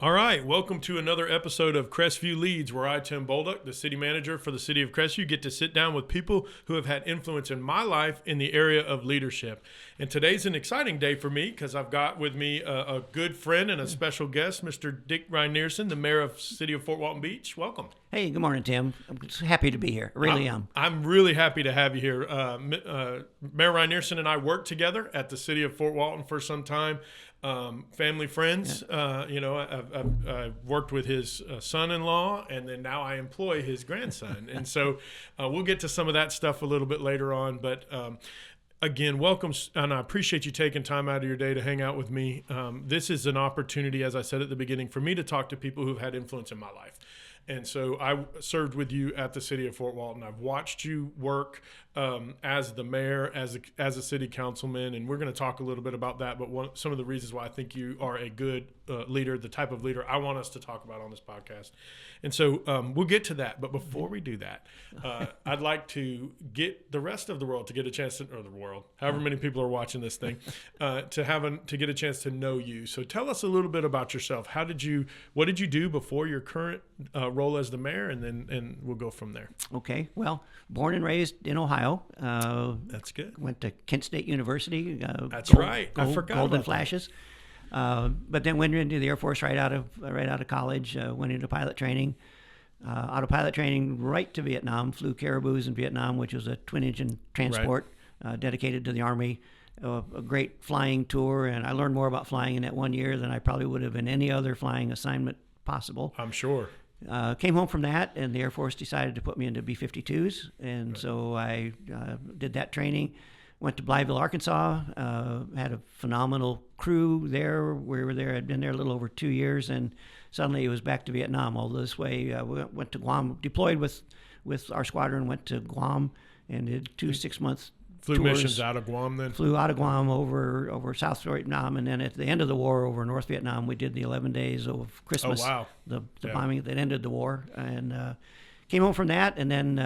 All right, welcome to another episode of Crestview Leads, where I, Tim Bolduc, the city manager for the city of Crestview, get to sit down with people who have had influence in my life in the area of leadership. And today's an exciting day for me because I've got with me a good friend and a special guest, Mr. Dick Rynearson, the mayor of the city of Fort Walton Beach. Welcome. Hey, good morning, Tim. I'm just happy to be here. Really am. I'm really happy to have you here. Mayor Rynearson and I worked together at the city of Fort Walton for some time. Family friends, I've worked with his son-in-law, and then now I employ his grandson. And so we'll get to some of that stuff a little bit later on. But again, welcome, and I appreciate you taking time out of your day to hang out with me. This is an opportunity, as I said at the beginning, for me to talk to people who've had influence in my life. And so I served with you at the city of Fort Walton. I've watched you work as the mayor, as a city councilman, and we're going to talk a little bit about that. But some of the reasons why I think you are a good leader, the type of leader I want us to talk about on this podcast. And so we'll get to that. But before we do that, I'd like to get the rest of the world to get a chance to, or the world, however many people are watching this thing, to get a chance to know you. So tell us a little bit about yourself. What did you do before your current role as the mayor, and we'll go from there. Okay. Well, born and raised in Ohio. That's good. Went to Kent State University. That's right. I forgot Golden about Flashes. But then went into the Air Force right out of college. Went into pilot training. Out of pilot training, right to Vietnam. Flew Caribous in Vietnam, which was a twin-engine transport dedicated to the Army. A great flying tour, and I learned more about flying in that 1 year than I probably would have in any other flying assignment possible. I'm sure. Came home from that, and the Air Force decided to put me into B-52s, and so I did that training. Went to Blytheville, Arkansas. Had a phenomenal crew there. We were there. I'd been there a little over 2 years, and suddenly it was back to Vietnam. All this way, we went to Guam. Deployed with our squadron. Went to Guam and did 2 6-month. Flew tours. missions out of Guam then? Flew out of Guam over South Vietnam, and then at the end of the war over North Vietnam, we did the 11 days of Christmas. Oh, wow. The bombing that ended the war. And came home from that, and then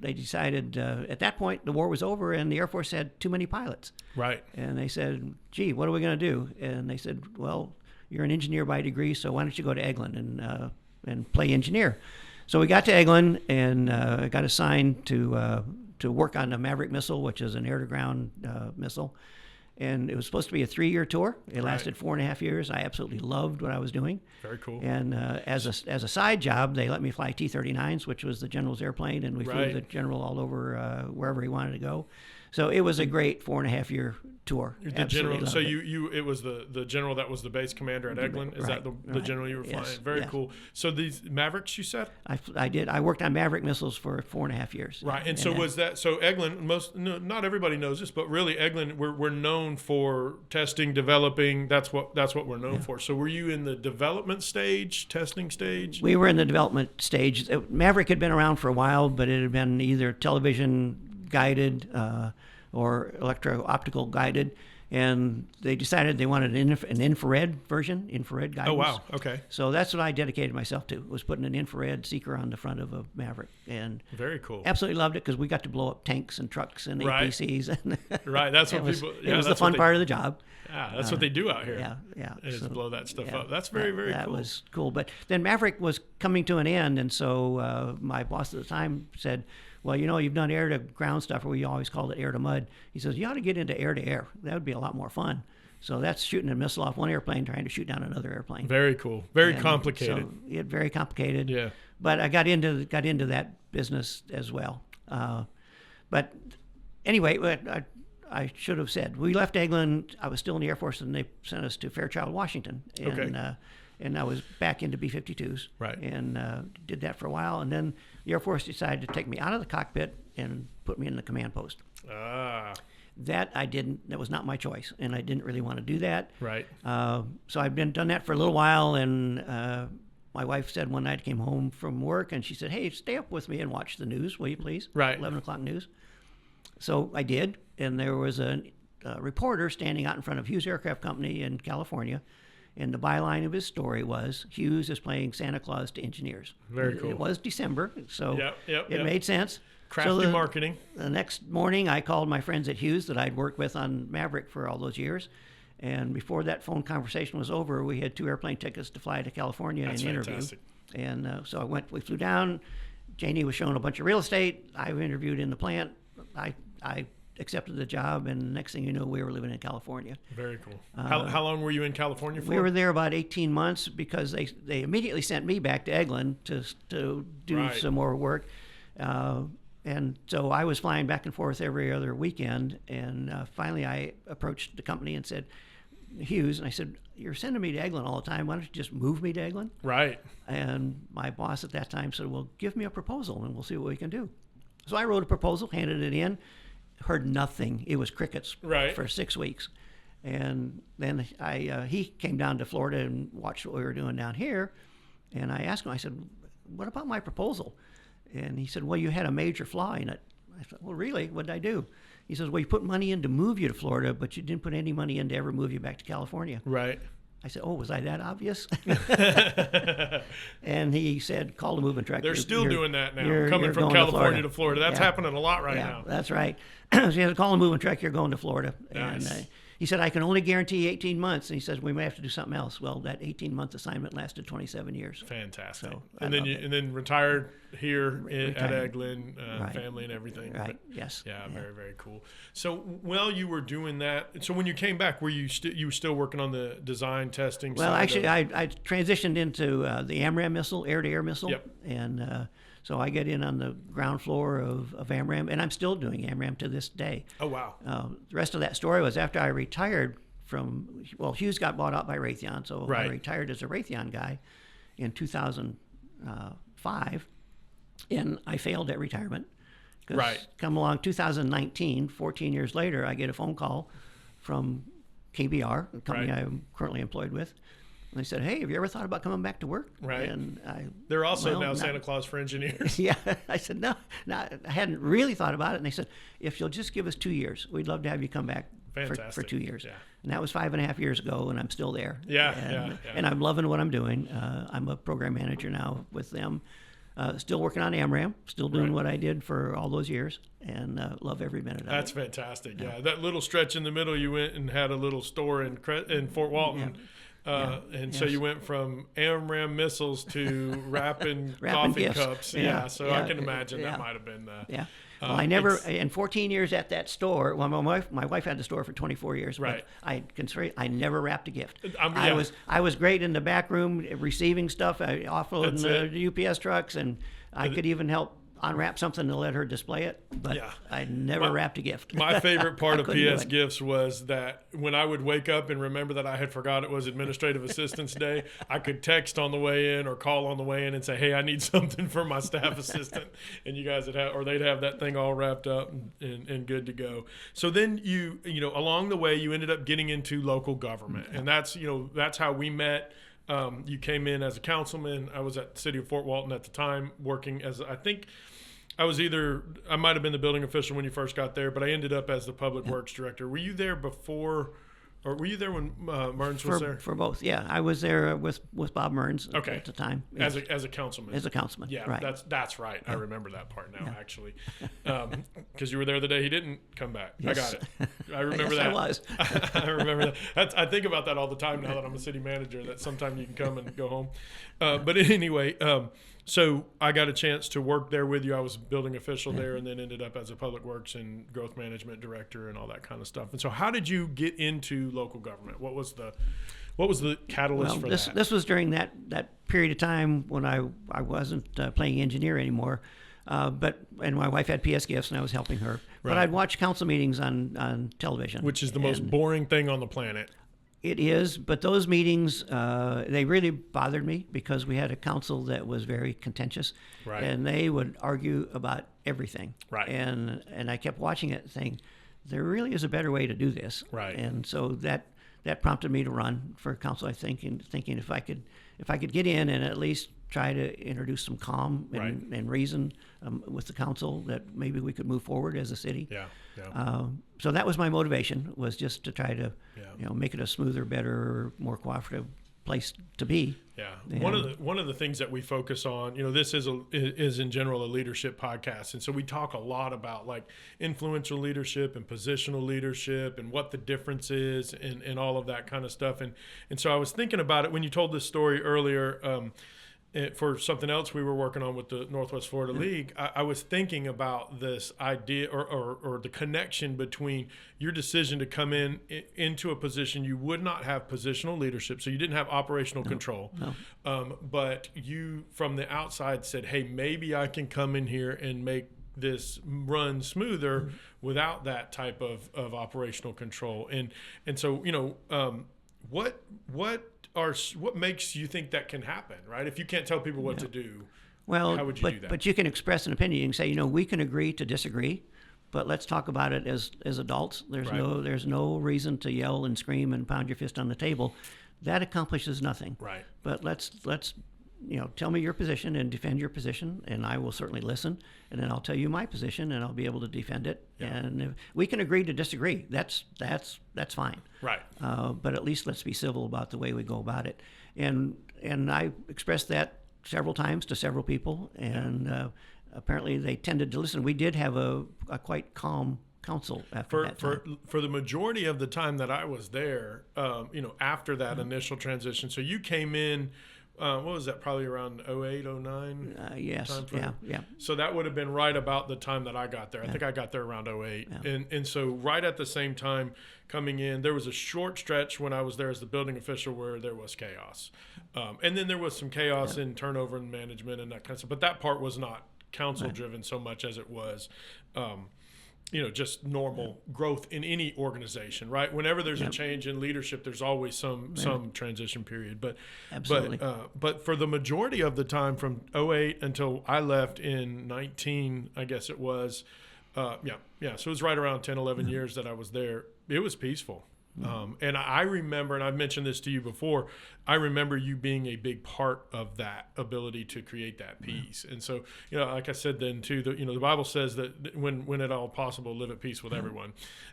they decided at that point the war was over, and the Air Force had too many pilots. Right. And they said, gee, what are we going to do? And they said, well, you're an engineer by degree, so why don't you go to Eglin and play engineer? So we got to Eglin, and I got assigned to work on the Maverick missile, which is an air-to-ground missile. And it was supposed to be a 3-year tour. It lasted 4.5 years. I absolutely loved what I was doing. Very cool. And as a side job, they let me fly T-39s, which was the general's airplane, and we flew the general all over wherever he wanted to go. So it was a great 4.5-year tour. The general. So it was the general that was the base commander at Eglin. Is that the general you were flying? Yes, Very cool. So these Mavericks, you said? I did. I worked on Maverick missiles for 4.5 years. Right. And so was that? So Eglin. Not everybody knows this, but really Eglin, we're known for testing, developing. That's what we're known for. So were you in the development stage, testing stage? We were in the development stage. Maverick had been around for a while, but it had been either television guided or electro-optical guided, and they decided they wanted an infrared version, infrared guidance. Oh, wow. Okay. So that's what I dedicated myself to, was putting an infrared seeker on the front of a Maverick. And very cool. Absolutely loved it because we got to blow up tanks and trucks and APCs. Right. That's what people... It was the fun part of the job. Yeah, that's what they do out here. Yeah. Is blow that stuff up. That's very cool. That was cool. But then Maverick was coming to an end, and so my boss at the time said, well, you've done air-to-ground stuff, or we always called it air-to-mud. He says, you ought to get into air-to-air. That would be a lot more fun. So that's shooting a missile off one airplane, trying to shoot down another airplane. Very cool. Very complicated. So very complicated. Yeah. But I got into that business as well. But anyway, I should have said, we left Eglin. I was still in the Air Force, and they sent us to Fairchild, Washington. And I was back into B-52s. Right. And did that for a while. And then the Air Force decided to take me out of the cockpit and put me in the command post. That I didn't. That was not my choice, and I didn't really want to do that. Right. So I've done that for a little while, and my wife said one night I came home from work, and she said, hey, stay up with me and watch the news, will you please? Right. 11 o'clock news. So I did, and there was a reporter standing out in front of Hughes Aircraft Company in California, and the byline of his story was, Hughes is playing Santa Claus to engineers. Very cool. It was December, so it made sense. Crafty marketing. The next morning, I called my friends at Hughes that I'd worked with on Maverick for all those years, And before that phone conversation was over, we had 2 airplane tickets to fly to California and interview. Fantastic. And so we flew down. Janie was showing a bunch of real estate. I interviewed in the plant. I accepted the job, and next thing you know, we were living in California. Very cool. How long were you in California for? We were there about 18 months because they immediately sent me back to Eglin to do some more work. And so I was flying back and forth every other weekend. And finally I approached the company and said, Hughes, and I said, you're sending me to Eglin all the time. Why don't you just move me to Eglin? Right. And my boss at that time said, well, give me a proposal and we'll see what we can do. So I wrote a proposal, handed it in, heard nothing. It was crickets for 6 weeks. And then he came down to Florida and watched what we were doing down here. And I asked him, I said, what about my proposal? And he said, well, you had a major flaw in it. I said, well, really? What did I do? He says, well, you put money in to move you to Florida, but you didn't put any money in to ever move you back to California. Right. I said, oh, was I that obvious? And he said, call the moving truck. They're still doing that now, coming from California to Florida. That's happening a lot right now. That's right. So he said, call the moving truck, you're going to Florida. Nice. And he said, I can only guarantee 18 months. And he says, we may have to do something else. Well, that 18-month assignment lasted 27 years. Fantastic. So and then retired here at Eglin, family and everything. Right, yes. Yeah, very, very cool. So while you were doing that, so when you came back, were you still working on the design testing Well, side actually, I transitioned into the AMRAAM missile, air-to-air missile. Yep. And so I get in on the ground floor of AMRAAM, and I'm still doing AMRAAM to this day. Oh, wow. The rest of that story was after I retired from, Hughes got bought out by Raytheon, so I retired as a Raytheon guy in 2005, and I failed at retirement. Come along 2019, 14 years later, I get a phone call from KBR, the company I'm currently employed with. And they said, hey, have you ever thought about coming back to work? Right. And they're also now Santa Claus for engineers. Yeah. I said, no, I hadn't really thought about it. And they said, if you'll just give us 2 years, we'd love to have you come back for 2 years. Yeah. And that was 5.5 years ago, and I'm still there. Yeah. And I'm loving what I'm doing. I'm a program manager now with them. Still working on AMRAAM, still doing what I did for all those years, and love every minute of it. That's fantastic. Yeah. That little stretch in the middle, you went and had a little store in Fort Walton. So you went from AMRAAM missiles to wrapping coffee gifts. cups. So I can imagine that might have been well, I never, in 14 years at that store, well, my wife had the store for 24 years, right. but I never wrapped a gift. I was great in the back room receiving stuff, offloading the UPS trucks, and I could even help unwrap something to let her display it, but I never wrapped a gift. My favorite part of PS Gifts was that when I would wake up and remember that I had forgot it was Administrative Assistance Day, I could text on the way in or call on the way in and say, hey, I need something for my staff assistant. And you guys they'd have that thing all wrapped up and good to go. So then you along the way, you ended up getting into local government. And that's how we met. You came in as a councilman. I was at the city of Fort Walton at the time, working as, I think I might have been the building official when you first got there, but I ended up as the public works director. Were you there before, or were you there when Mearns was there? For both, yeah. I was there with Bob Mearns at the time. Yes. As a councilman. As a councilman, yeah, right. That's right. I remember that part now, actually. Because you were there the day he didn't come back. Yes. I got it. I remember that. I was. I remember that. I think about that all the time now that I'm a city manager, that sometime you can come and go home. But anyway, so I got a chance to work there with you. I was building official there, and then ended up as a public works and growth management director and all that kind of stuff. And so how did you get into local government? What was the catalyst for that? This was during that period of time when I wasn't playing engineer anymore. And my wife had PS Gifts, and I was helping her. Right. But I'd watch council meetings on television. Which is the most boring thing on the planet. It is, but those meetings, they really bothered me because we had a council that was very contentious, right. And they would argue about everything. Right. And I kept watching it saying, there really is a better way to do this. Right. And so that prompted me to run for council, I think, and thinking if I could get in and at least try to introduce some calm and reason with the council, that maybe we could move forward as a city. Yeah. So that was my motivation, was just to try to make it a smoother, better, more cooperative place to be. Yeah. And One of the things that we focus on, this is in general a leadership podcast. And so we talk a lot about like influential leadership and positional leadership and what the difference is and all of that kind of stuff. And so I was thinking about it when you told this story earlier, for something else we were working on with the Northwest Florida League. I was thinking about this idea or the connection between your decision to come into a position you would not have positional leadership, so you didn't have operational control, but you from the outside said, hey, maybe I can come in here and make this run smoother without that type of operational control. And so what makes you think that can happen, right? If you can't tell people what to do, how would you do that? But you can express an opinion. You can say, we can agree to disagree, but let's talk about it as adults. There's no reason to yell and scream and pound your fist on the table. That accomplishes nothing. Right. But let's tell me your position and defend your position, and I will certainly listen. And then I'll tell you my position, and I'll be able to defend it. Yeah. And if we can agree to disagree. That's fine. Right. But at least let's be civil about the way we go about it. And I expressed that several times to several people, and apparently they tended to listen. We did have a quite calm council after that time. For the majority of the time that I was there, after that initial transition. So you came in. What was that? Probably around 08, 09? Yes. Yeah. So that would have been right about the time that I got there. I think I got there around 08. Yeah. And so right at the same time coming in, there was a short stretch when I was there as the building official where there was chaos. And then there was some chaos in turnover and management and that kind of stuff. But that part was not council driven so much as it was just normal growth in any organization, right? Whenever there's a change in leadership, there's always some transition period. But absolutely. But for the majority of the time, from 08 until I left in 19, I guess it was, so it was right around 10, 11 years that I was there. It was peaceful. And I remember, and I've mentioned this to you before, I remember you being a big part of that ability to create that peace. And so, like I said then too, the Bible says that when at all possible, live at peace with everyone.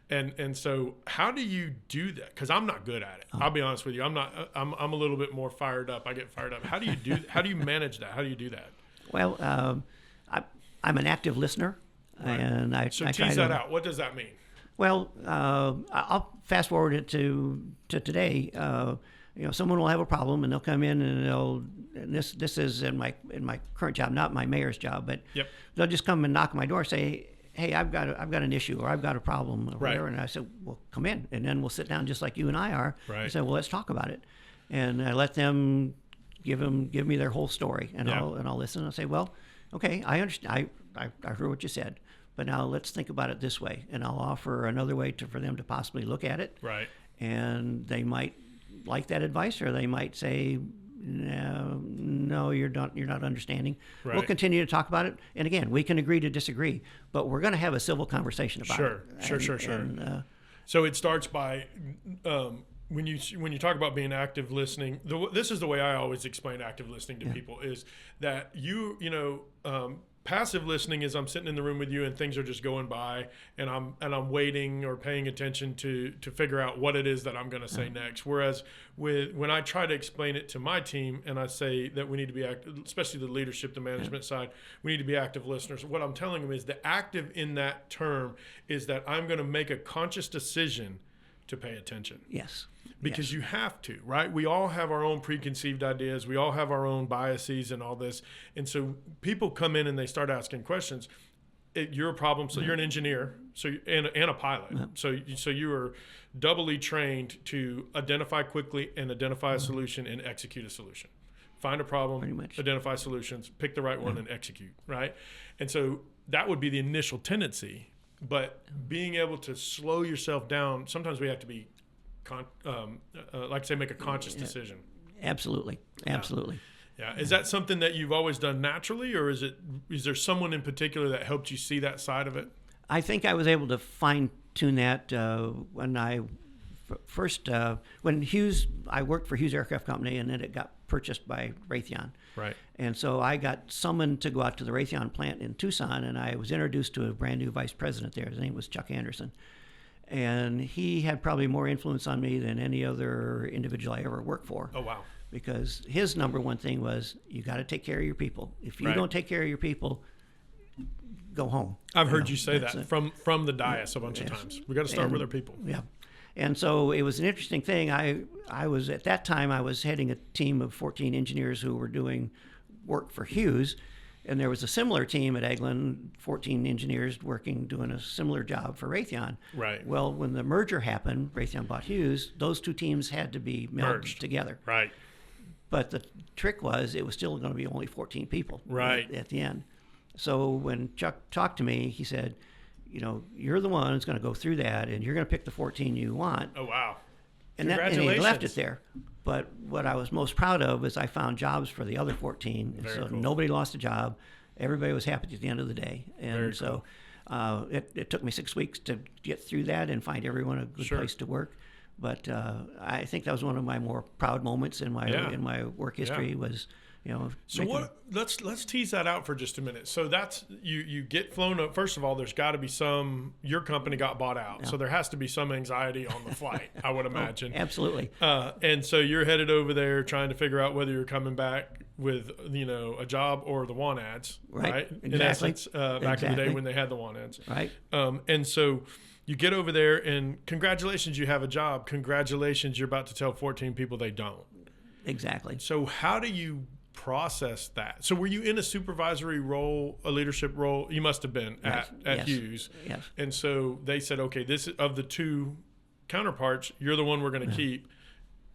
And so how do you do that? Because I'm not good at it. I'll be honest with you. I'm a little bit more fired up. I get fired up. How do you manage that? How do you do that? Well, I'm an active listener. Right. And I tease that out. What does that mean? Well, I'll fast forward it to today. Someone will have a problem and they'll come in and this is in my current job, not my mayor's job, but they'll just come and knock on my door and say, hey, I've got an issue or I've got a problem or whatever. And I said, well, come in, and then we'll sit down just like you and I are. Right. And say, well, let's talk about it, and I let them give me their whole story, and I'll listen. I'll say, well, okay, I understand. I heard what you said. But now let's think about it this way, and I'll offer another way for them to possibly look at it. Right. And they might like that advice, or they might say, no, you're not understanding. Right. We'll continue to talk about it, and again, we can agree to disagree, but we're going to have a civil conversation about it. Sure. And, so it starts by when you talk about being active listening. This is the way I always explain active listening to people: is that passive listening is I'm sitting in the room with you and things are just going by, and I'm waiting or paying attention to figure out what it is that I'm going to say next. Whereas when I try to explain it to my team and I say that we need to be active, especially the leadership, the management side, we need to be active listeners. What I'm telling them is the active in that term is that I'm going to make a conscious decision to pay attention. Yes. Because you have to, right? We all have our own preconceived ideas. We all have our own biases and all this. And so people come in and they start asking questions. You're a problem. So you're an engineer, and a pilot. So you are doubly trained to identify quickly and identify a solution and execute a solution. Find a problem, identify solutions, pick the right one and execute, right? And so that would be the initial tendency. But being able to slow yourself down, sometimes we have to be make a conscious decision. Absolutely. Yeah. Is that something that you've always done naturally, or is there someone in particular that helped you see that side of it? I think I was able to fine tune that when I first when I worked for Hughes Aircraft Company, and then it got purchased by Raytheon. Right. And so I got summoned to go out to the Raytheon plant in Tucson, and I was introduced to a brand new vice president there. His name was Chuck Anderson. And he had probably more influence on me than any other individual I ever worked for. Oh, wow. because his number one thing was you got to take care of your people. If you Right. don't take care of your people, go home. I've heard you say that's that a- from the dais a bunch of Yes. times. We got to start And- with our people. Yeah. And so it was an interesting thing. I was at that time I was heading a team of 14 engineers who were doing work for Hughes, and there was a similar team at Eglin, 14 engineers doing a similar job for Raytheon. Right. Well, when the merger happened, Raytheon bought Hughes, those two teams had to be Merged. together. Right. But the trick was it was still going to be only 14 people Right. at the end. So when Chuck talked to me, he said, you're the one who's going to go through that, and you're going to pick the 14 you want. Oh, wow. And he Congratulations. left it there. But what I was most proud of is I found jobs for the other 14. And Very so cool. nobody lost a job. Everybody was happy at the end of the day. And Very so it took me 6 weeks to get through that and find everyone a good Sure. place to work. But I think that was one of my more proud moments in my Yeah. in my work history was, So let's tease that out for just a minute. So that's you get flown up. First of all, there's got to be your company got bought out. So there has to be some anxiety on the flight, I would imagine. Absolutely. And so you're headed over there trying to figure out whether you're coming back with, a job or the want ads, right? In Exactly. essence, back in the day when they had the want ads. Right. And so you get over there and congratulations, you have a job. Congratulations, you're about to tell 14 people they don't. Exactly. So how do you process that? So were you in a supervisory role, a leadership role? You must have been at Yes. Hughes. Yes. And so they said, okay, this of the two counterparts, you're the one we're going to keep.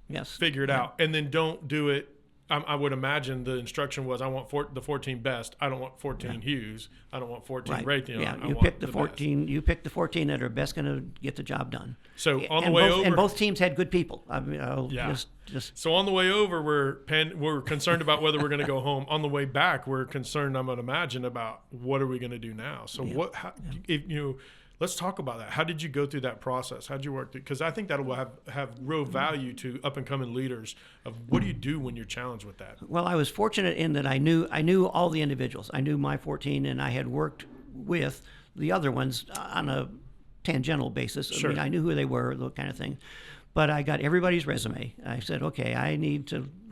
Yes. Figure it out, and then don't do it. I would imagine the instruction was, I want the 14 best. I don't want 14 Hughes. I don't want 14 Right. Raytheon. Yeah, I you want pick the best. 14. You pick the 14 that are best going to get the job done. So on the And way both, over, and both teams had good people. I mean, Yeah. just so on the way over, we're concerned about whether we're going to go home. On the way back, we're concerned, I'm going to imagine, about what are we going to do now. So let's talk about that. How did you go through that process? How did you work through? Because I think that will have real value to up and coming leaders of what do you do when you're challenged with that. Well, I was fortunate in that I knew all the individuals. I knew my 14, and I had worked with the other ones on a tangential basis. Sure. I mean, I knew who they were, that kind of thing. But I got everybody's resume. I said, okay,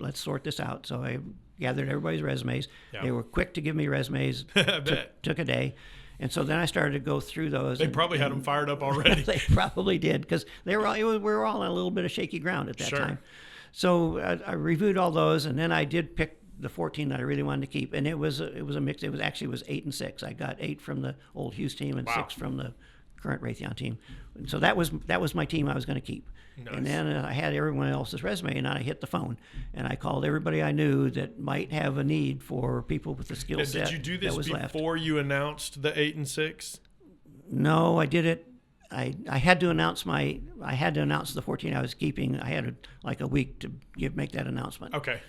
let's sort this out. So I gathered everybody's resumes. Yeah. They were quick to give me resumes. I bet. Took a day. And so then I started to go through those. They probably had them fired up already. They probably did, because we were all on a little bit of shaky ground at that Sure. time. So I reviewed all those, and then I did pick the 14 that I really wanted to keep, and it was a mix. It was 8 and 6. I got 8 from the old Hughes team and Wow. 6 from the current Raytheon team. And so that was my team I was going to keep. Nice. And then I had everyone else's resume, and I hit the phone, and I called everybody I knew that might have a need for people with the skill Now, set did you do that this was left. before you announced the 8 and 6? No, I did it. I had to announce the 14 I was keeping. I had like a week to make that announcement. Okay.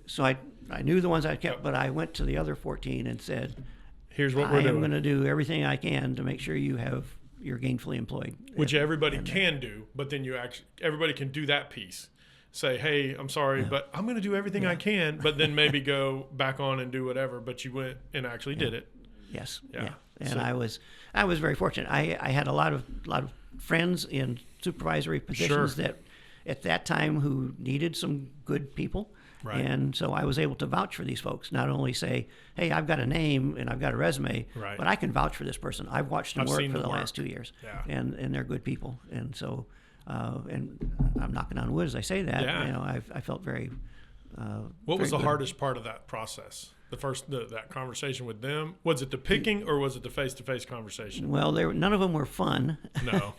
So I knew the ones I kept, but I went to the other 14 and said, Here's what we're I am doing. going to do everything I can to make sure you're gainfully employed. Which everybody can do, but then everybody can do that piece. Say, hey, I'm sorry, but I'm going to do everything I can, but then maybe go back on and do whatever. But you went and actually did it. Yes. Yeah. Yeah. And So- I was very fortunate. I had a lot of friends in supervisory positions Sure. that at that time who needed some good people. Right. And so I was able to vouch for these folks, not only say, hey, I've got a name and I've got a resume, Right. but I can vouch for this person. I've watched them I've work seen for them the work. last 2 years. Yeah. And they're good people. And so, and I'm knocking on wood as I say that. Yeah. I felt very. What was the very good. hardest part of that process? That conversation with them? Was it the picking or was it the face-to-face conversation? Well, none of them were fun. No.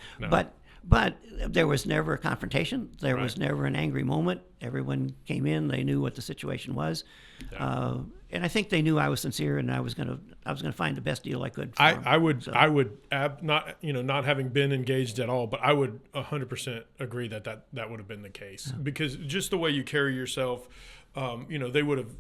But there was never a confrontation. There was Right. never an angry moment. Everyone came in. They knew what the situation was, and I think they knew I was sincere, and I was gonna find the best deal I could. For them. I would So- not having been engaged at all, but I would 100% agree that would have been the case because just the way you carry yourself, they would have.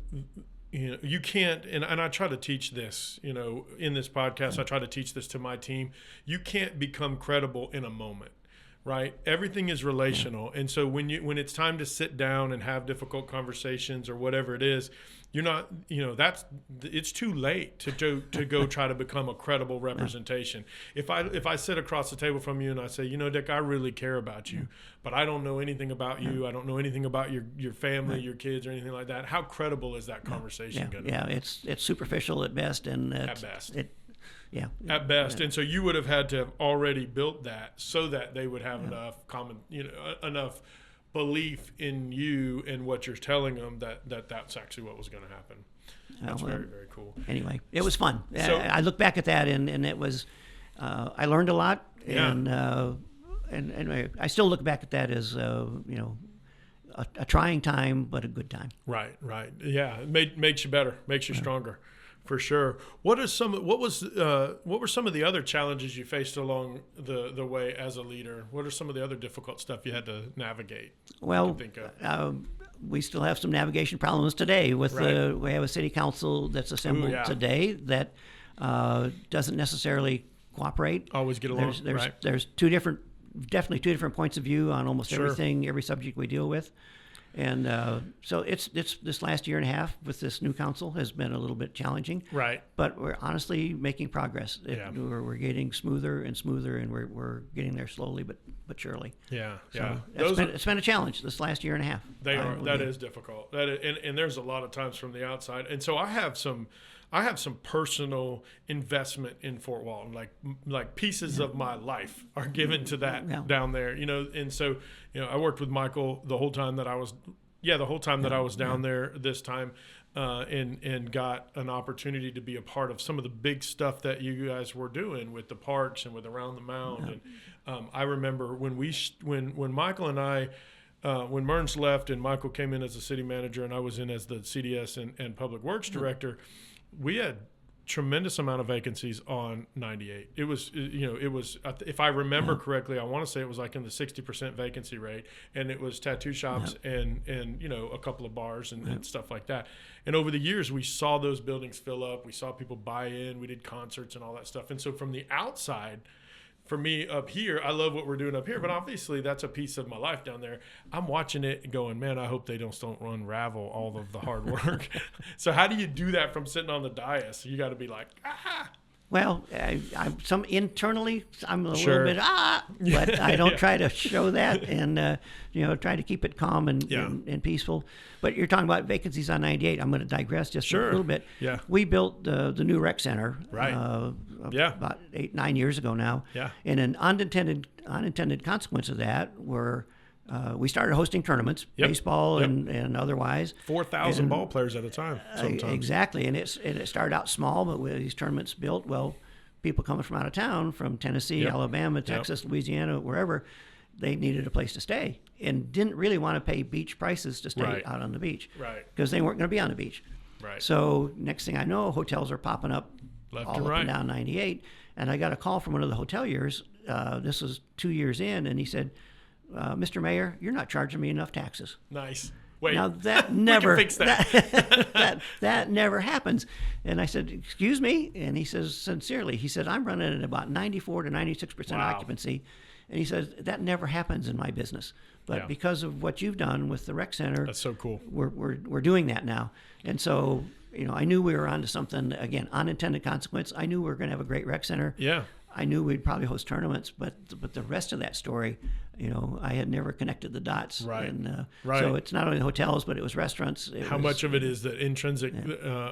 You can't, and I try to teach this, in this podcast, I try to teach this to my team. You can't become credible in a moment. right? Everything is relational. And so when it's time to sit down and have difficult conversations or whatever it is, you're not, it's too late to go try to become a credible representation. If I sit across the table from you and I say, Dick, I really care about you, but I don't know anything about you. I don't know anything about your family, your kids, or anything like that. How credible is that conversation going to be? Yeah, it's superficial at best, and at best. At best. And so you would have had to have already built that so that they would have enough enough belief in you and what you're telling them that's actually what was going to happen. That's very, very cool. Anyway, it was fun. So, I look back at that and it was, I learned a lot, and I still look back at that as, a trying time, but a good time. Right. Yeah. It makes you better, makes you stronger. For sure. What were some of the other challenges you faced along the way as a leader? What are some of the other difficult stuff you had to navigate? Well, we still have some navigation problems today with we have a city council that's assembled today that doesn't necessarily cooperate. Always get along. There's definitely two different points of view on almost everything, every subject we deal with. And so it's this last year and a half with this new council has been a little bit challenging. Right. But we're honestly making progress. We're getting smoother and smoother, and we're getting there slowly but surely. Yeah. So it's been a challenge this last year and a half. That is difficult. And there's a lot of times from the outside. And so I have some personal investment in Fort Walton, like pieces of my life are given to that down there, and so, I worked with Michael the whole time that I was down there this time, and got an opportunity to be a part of some of the big stuff that you guys were doing with the parks and with Around the Mound. And I remember when Michael and I, when Merns left and Michael came in as the city manager and I was in as the CDS and Public Works director, we had tremendous amount of vacancies on 98. It was, if I remember correctly, I want to say it was like in the 60% vacancy rate, and it was tattoo shops and a couple of bars and stuff like that. And over the years, we saw those buildings fill up. We saw people buy in. We did concerts and all that stuff. And so from the outside, for me up here, I love what we're doing up here, but obviously that's a piece of my life down there. I'm watching it and going, man, I hope they don't unravel all of the hard work. So how do you do that from sitting on the dais? You got to be like, ah. Well, I'm internally, I'm a little bit, but I don't try to show that and, try to keep it calm and peaceful. But you're talking about vacancies on 98. I'm going to digress just a little bit. Yeah. We built the new rec center about 8-9 years ago now. Yeah. And an unintended consequence of that were we started hosting tournaments, baseball and otherwise. 4,000 ball players at a time sometimes. Exactly. And it started out small, but with these tournaments built, people coming from out of town, from Tennessee, Alabama, Texas, Louisiana, wherever, they needed a place to stay and didn't really want to pay beach prices to stay out on the beach. Right. Because they weren't going to be on the beach. Right. So next thing I know, hotels are popping up left all and up right. and down 98. And I got a call from one of the hoteliers. This was 2 years in, and he said, Mr. Mayor, you're not charging me enough taxes. Nice. Wait. Now that never we can fix that. that never happens. And I said, excuse me? And he says, sincerely, he said, I'm running at about 94 to 96% occupancy. And he says, that never happens in my business. But because of what you've done with the rec center, that's so cool. We're doing that now. And so, I knew we were onto something, again, unintended consequence. I knew we were going to have a great rec center. Yeah. I knew we'd probably host tournaments, but the rest of that story, I had never connected the dots. Right. And right. So it's not only hotels, but it was restaurants. How much of it is the intrinsic,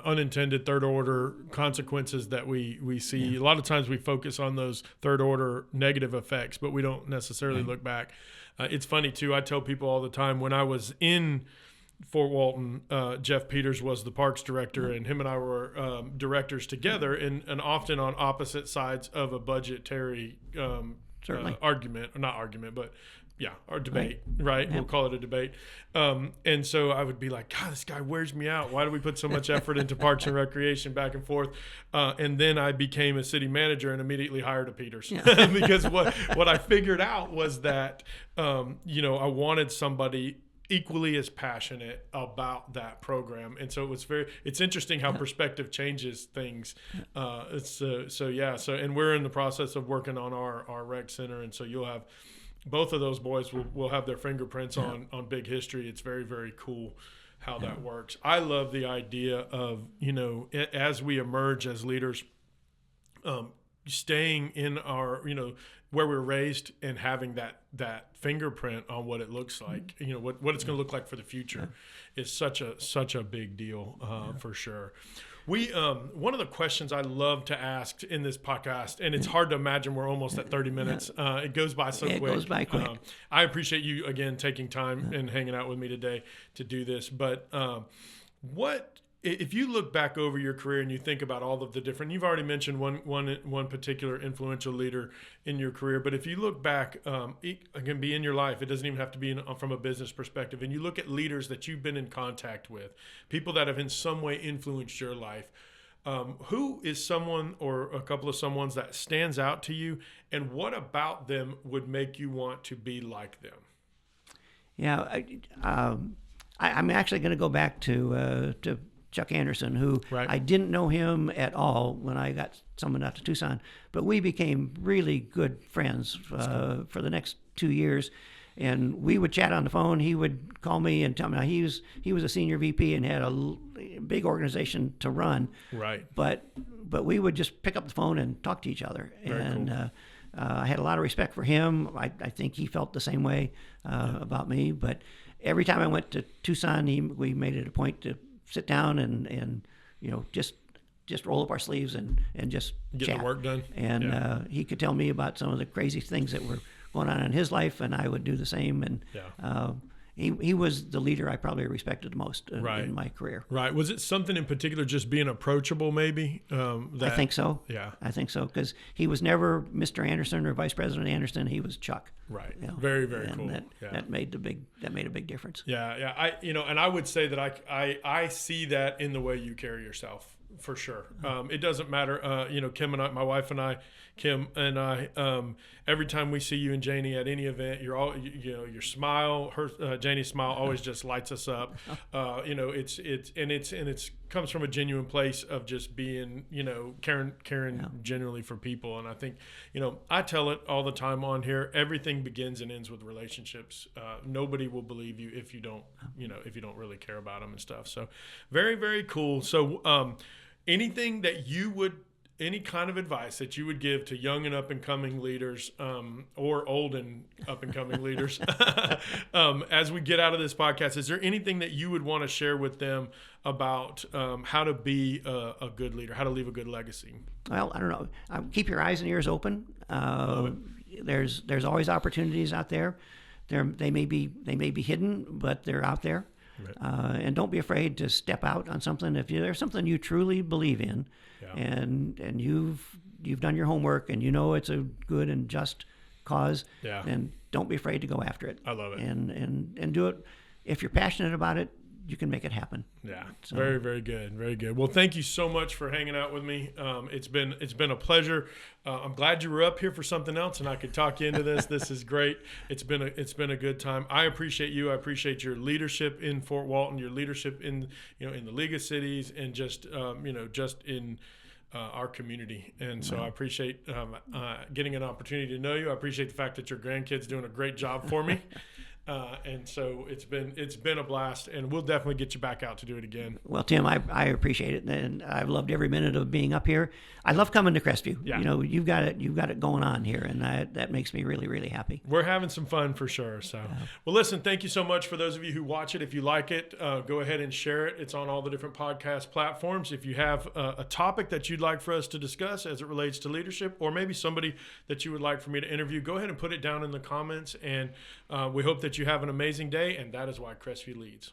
unintended third order consequences that we see? Yeah. A lot of times we focus on those third order negative effects, but we don't necessarily look back. It's funny too. I tell people all the time, when I was in Fort Walton, Jeff Peters was the parks director, and him and I were directors together, and often on opposite sides of a budgetary argument, or not argument, but or debate, right? We'll call it a debate. And so I would be like, God, this guy wears me out. Why do we put so much effort into parks and recreation back and forth? And then I became a city manager and immediately hired a Peters because what I figured out was that, I wanted somebody equally as passionate about that program. And so it's interesting how perspective changes things. And we're in the process of working on our rec center. And so you'll have both of those boys will have their fingerprints on big history. It's very, very cool how that works. I love the idea of, as we emerge as leaders, staying in our, where we're raised and having that fingerprint on what it looks like, what it's going to look like for the future is such a big deal for sure. We one of the questions I love to ask in this podcast, and it's hard to imagine we're almost at 30 minutes. It goes by so quick. It goes by quick. I appreciate you again taking time and hanging out with me today to do this. But if you look back over your career and you think about all of the different, you've already mentioned one particular influential leader in your career, but if you look back, it can be in your life. It doesn't even have to be from a business perspective. And you look at leaders that you've been in contact with, people that have in some way influenced your life. Who is someone or a couple of someones that stands out to you, and what about them would make you want to be like them? Yeah, I'm actually going to go back to Chuck Anderson, who I didn't know him at all when I got summoned out to Tucson, but we became really good friends for the next 2 years. And we would chat on the phone. He would call me and tell me he was a senior VP and had a big organization to run. Right. But we would just pick up the phone and talk to each other. Very cool. I had a lot of respect for him. I think he felt the same way about me. But every time I went to Tucson, we made it a point to sit down and just roll up our sleeves and just get chat. the work done. And he could tell me about some of the crazy things that were going on in his life, and I would do the same. And he was the leader I probably respected the most in my career. Right. Was it something in particular, just being approachable maybe? I think so. Yeah. I think so, because he was never Mr. Anderson or Vice President Anderson. He was Chuck. Right. Very, very cool. That made a big difference. Yeah. Yeah. And I would say that I see that in the way you carry yourself. For sure. It doesn't matter. Kim and I, my wife and I, Kim and I, every time we see you and Janie at any event, you're all, your smile, Janie's smile always just lights us up. It's comes from a genuine place of just being, caring genuinely for people. And I think, I tell it all the time on here, everything begins and ends with relationships. Nobody will believe you if you don't really care about them and stuff. So very, very cool. So, anything that any kind of advice that you would give to young and up and coming leaders, or old and up and coming leaders, as we get out of this podcast, is there anything that you would want to share with them about how to be a good leader, how to leave a good legacy? Well, I don't know. Keep your eyes and ears open. There's always opportunities out there. They may be hidden, but they're out there. Right. And don't be afraid to step out on something. If there's something you truly believe in, and you've done your homework and it's a good and just cause, then don't be afraid to go after it. I love it. And do it. If you're passionate about it, you can make it happen. Yeah. So. Very, very good. Very good. Well, thank you so much for hanging out with me. It's been a pleasure. I'm glad you were up here for something else and I could talk you into this. This is great. It's been a good time. I appreciate you. I appreciate your leadership in Fort Walton, your leadership in the League of Cities, and just in our community. And so I appreciate getting an opportunity to know you. I appreciate the fact that your grandkid's doing a great job for me. And so it's been a blast, and we'll definitely get you back out to do it again. Well, Tim, I appreciate it, and I've loved every minute of being up here. I love coming to Crestview. Yeah. You've got it going on here, and that makes me really, really happy. We're having some fun for sure. So, well, listen, thank you so much for those of you who watch it. If you like it, go ahead and share it. It's on all the different podcast platforms. If you have a topic that you'd like for us to discuss as it relates to leadership, or maybe somebody that you would like for me to interview, go ahead and put it down in the comments, and we hope that you have an amazing day, and that is why Crestview leads.